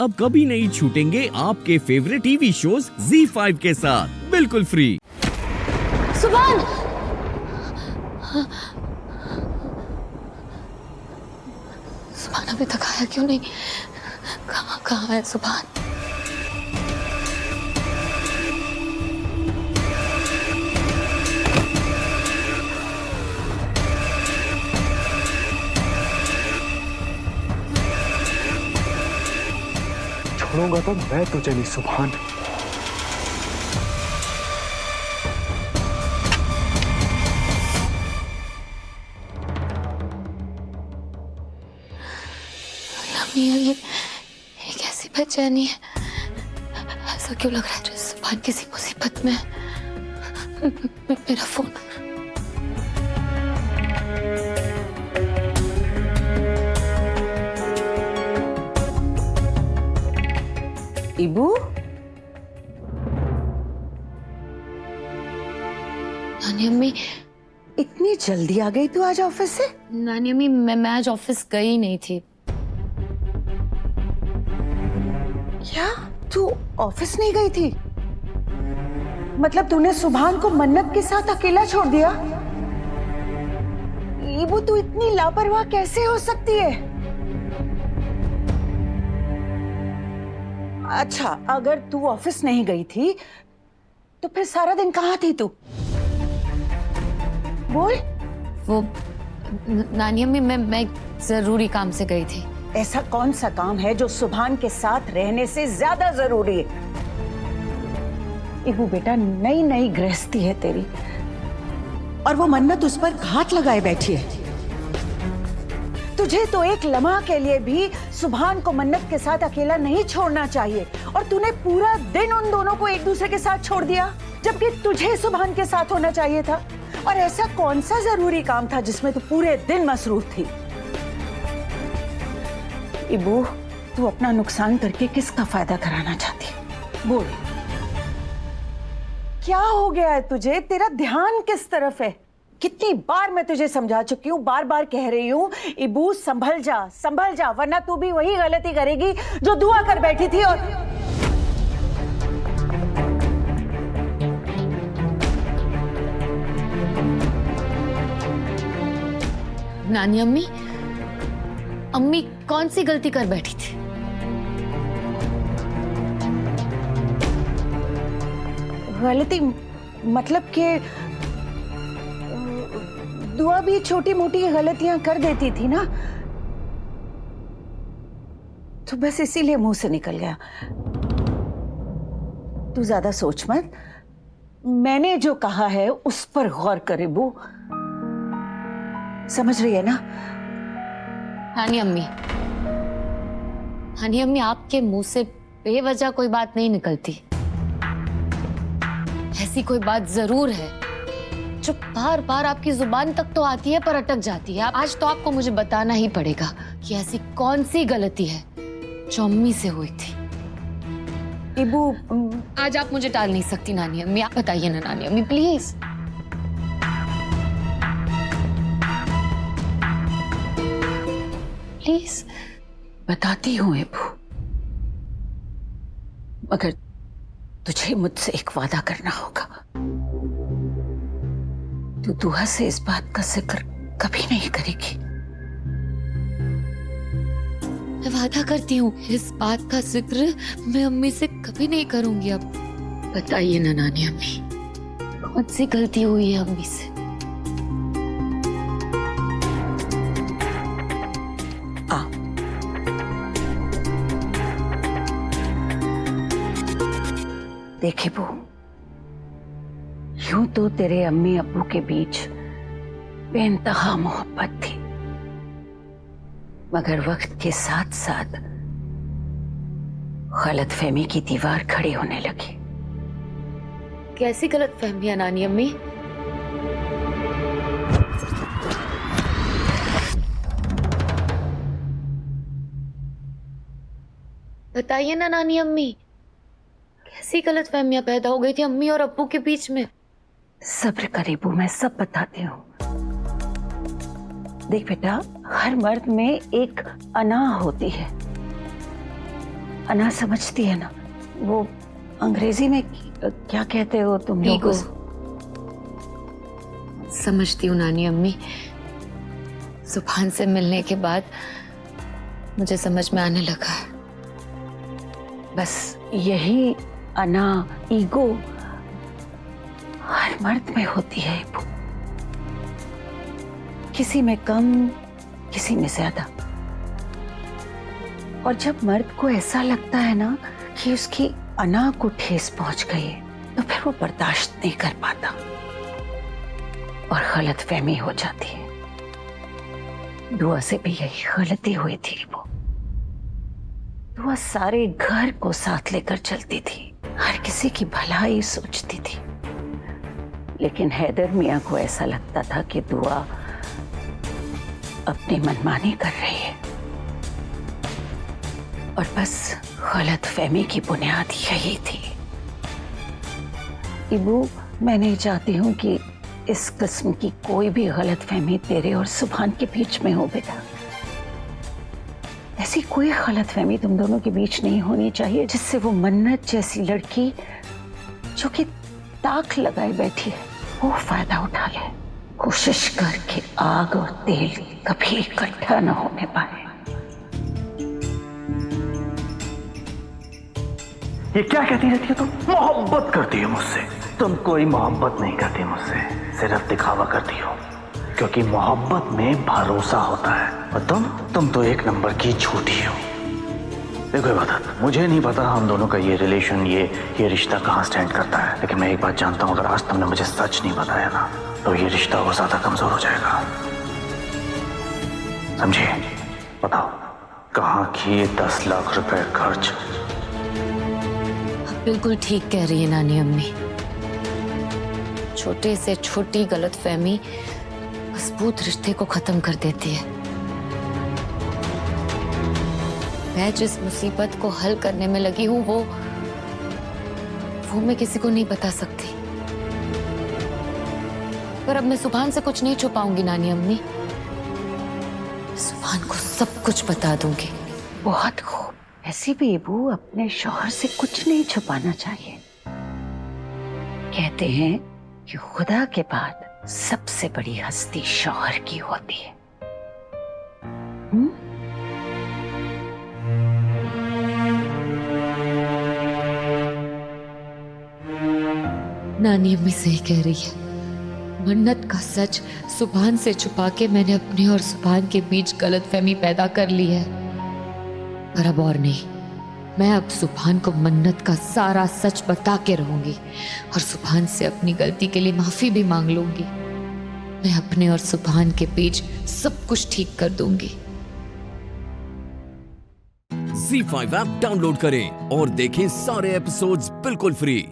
अब कभी नहीं छूटेंगे आपके फेवरेट टीवी शोज ZEE5 के साथ बिल्कुल फ्री। सुभान, सुभान अभी तक आया क्यों नहीं? कहाँ है सुभान? छोड़ूंगा तो मैं तुझे नहीं सुभान। ये कैसी बेचैनी है? ऐसा क्यों लग रहा है जैसे सुभान किसी मुसीबत में है? मेरा फोन। इबू, नानी अम्मी, इतनी जल्दी आ गई तू आज ऑफिस से? नानी अम्मी, मैं आज ऑफिस गई नहीं थी। क्या तू ऑफिस नहीं गई थी? मतलब तूने सुभान को मन्नत के साथ अकेला छोड़ दिया? इबू, तू इतनी लापरवाह कैसे हो सकती है? अच्छा, अगर तू ऑफिस नहीं गई थी तो फिर सारा दिन कहाँ थी तू? बोल। वो नानी अम्मी, मैं जरूरी काम से गई थी। ऐसा कौन सा काम है जो सुभान के साथ रहने से ज्यादा जरूरी है? इबू बेटा, नई नई गृहस्थी है तेरी और वो मन्नत उस पर घात लगाए बैठी है। तुझे तो एक लम्हा के लिए भी सुभान को मन्नत के साथ अकेला नहीं छोड़ना चाहिए और तूने पूरा दिन उन दोनों को एक दूसरे के साथ छोड़ दिया, जबकि तुझे सुभान के साथ होना चाहिए था। और ऐसा कौन सा जरूरी काम था जिसमें तू पूरे दिन मसरूफ थी? इबू, तू अपना नुकसान करके किसका फायदा कराना चाहती है? बोल, क्या हो गया है तुझे? तेरा ध्यान किस तरफ है? कितनी बार मैं तुझे समझा चुकी हूँ, बार बार कह रही हूँ, इबू संभल जा, वरना तू भी वही गलती करेगी जो दुआ कर बैठी थी। और नानी अम्मी, अम्मी कौन सी गलती कर बैठी थी? गलती मतलब कि दुआ भी छोटी मोटी गलतियां कर देती थी ना, तो बस इसीलिए मुंह से निकल गया। तू ज्यादा सोच मत, मैंने जो कहा है उस पर गौर कर इबू, समझ रही है ना? नानी अम्मी, आपके मुंह से बेवजह कोई बात नहीं निकलती। ऐसी कोई बात जरूर है जो बार बार आपकी जुबान तक तो आती है पर अटक जाती है। आज तो आपको मुझे बताना ही पड़ेगा कि ऐसी कौन सी गलती है जो अम्मी से हुई थी। इबू, आज आप मुझे टाल नहीं सकती नानी अम्मी, आप बताइए ना नानी अम्मी, प्लीज। प्लीज बताती हूँ इबू, मगर तुझे मुझसे एक वादा करना होगा। तू दुआ से इस बात का जिक्र कभी नहीं करेगी। मैं वादा करती हूँ, इस बात का जिक्र मैं अम्मी से कभी नहीं करूंगी। अब बताइए ना नानी अम्मी, कौन सी गलती हुई है अम्मी से? आ, देखे बू, यूं तो तेरे अम्मी अब्बू के बीच बेइंतहा मोहब्बत थी, मगर वक्त के साथ साथ गलतफहमी की दीवार खड़ी होने लगी। कैसी गलतफहमी है नानी अम्मी? बताइए ना नानी अम्मी, कैसी गलतफहमियां पैदा हो गई थी अम्मी और अब्बू के बीच में? सब्र कर इबू, मैं सब बताती हूँ। देख बेटा, हर मर्द में एक अना होती है अना समझती है ना, वो अंग्रेजी में क्या कहते हो तुम लोग? ईगो। समझती हूँ नानी अम्मी। सुभान से मिलने के बाद मुझे समझ में आने लगा है। बस यही अना, ईगो हर मर्द में होती है इबू। किसी में कम, किसी में ज्यादा। और जब मर्द को ऐसा लगता है ना कि उसकी अना को ठेस पहुंच गई है, तो फिर वो बर्दाश्त नहीं कर पाता और गलतफहमी हो जाती है। दुआ से भी यही गलती हुई थी। वो दुआ सारे घर को साथ लेकर चलती थी, हर किसी की भलाई सोचती थी। लेकिन हैदर मियां को ऐसा लगता था कि दुआ अपनी मनमानी कर रही है, और बस गलतफहमी की बुनियाद यही थी। इबू, मैं नहीं चाहती हूं कि इस किस्म की कोई भी गलतफहमी तेरे और सुभान के बीच में हो बेटा। ऐसी कोई गलतफहमी तुम दोनों के बीच नहीं होनी चाहिए जिससे वो मन्नत जैसी लड़की जो कि ताक लगाए बैठी है, वो फायदा उठा ले। कोशिश कर कि आग और तेल कभी इकट्ठा न होने पाए। ये क्या कहती रहती है तुम? मोहब्बत करती हो मुझसे? तुम कोई मोहब्बत नहीं करती मुझसे, सिर्फ दिखावा करती हो, क्योंकि मोहब्बत में भरोसा होता है। और तुम तो एक नंबर की झूठी हो। देखो इबादत, मुझे नहीं पता हम दोनों का ये रिलेशन, ये रिश्ता कहाँ स्टैंड करता है, लेकिन मैं एक बात जानता हूँ, अगर आज तुमने मुझे सच नहीं बताया ना, तो ये रिश्ता और ज्यादा कमजोर हो जाएगा। समझे? बताओ, कहाँ किए 10 लाख रुपए खर्च? आप बिल्कुल ठीक कह रही है नानी अम्मी। छोटे से छोटी गलतफहमी मजबूत रिश्ते को खत्म कर देती है। मैं जिस मुसीबत को हल करने में लगी हूं, वो मैं किसी को नहीं बता सकती। पर अब मैं सुभान से कुछ नहीं छुपाऊंगी नानी अम्मी। सुभान को सब कुछ बता दूंगी। बहुत खूब। ऐसी भी इबू अपने शौहर से कुछ नहीं छुपाना चाहिए। कहते हैं कि खुदा के बाद सबसे बड़ी हस्ती शौहर की होती है। नानी अम्मी सही कह रही है। मन्नत का सच सुभान से छुपा के मैंने अपने और सुभान के बीच गलतफहमी पैदा कर ली है। पर अब और नहीं, मैं अब सुभान को मन्नत का सारा सच बता के रहूंगी और सुभान से अपनी गलती के लिए माफी भी मांग लूंगी। मैं अपने और सुभान के बीच सब कुछ ठीक कर दूंगी। Z5 ऐप डाउनलोड करें और देखें सारे एपिसोड्स बिल्कुल फ्री।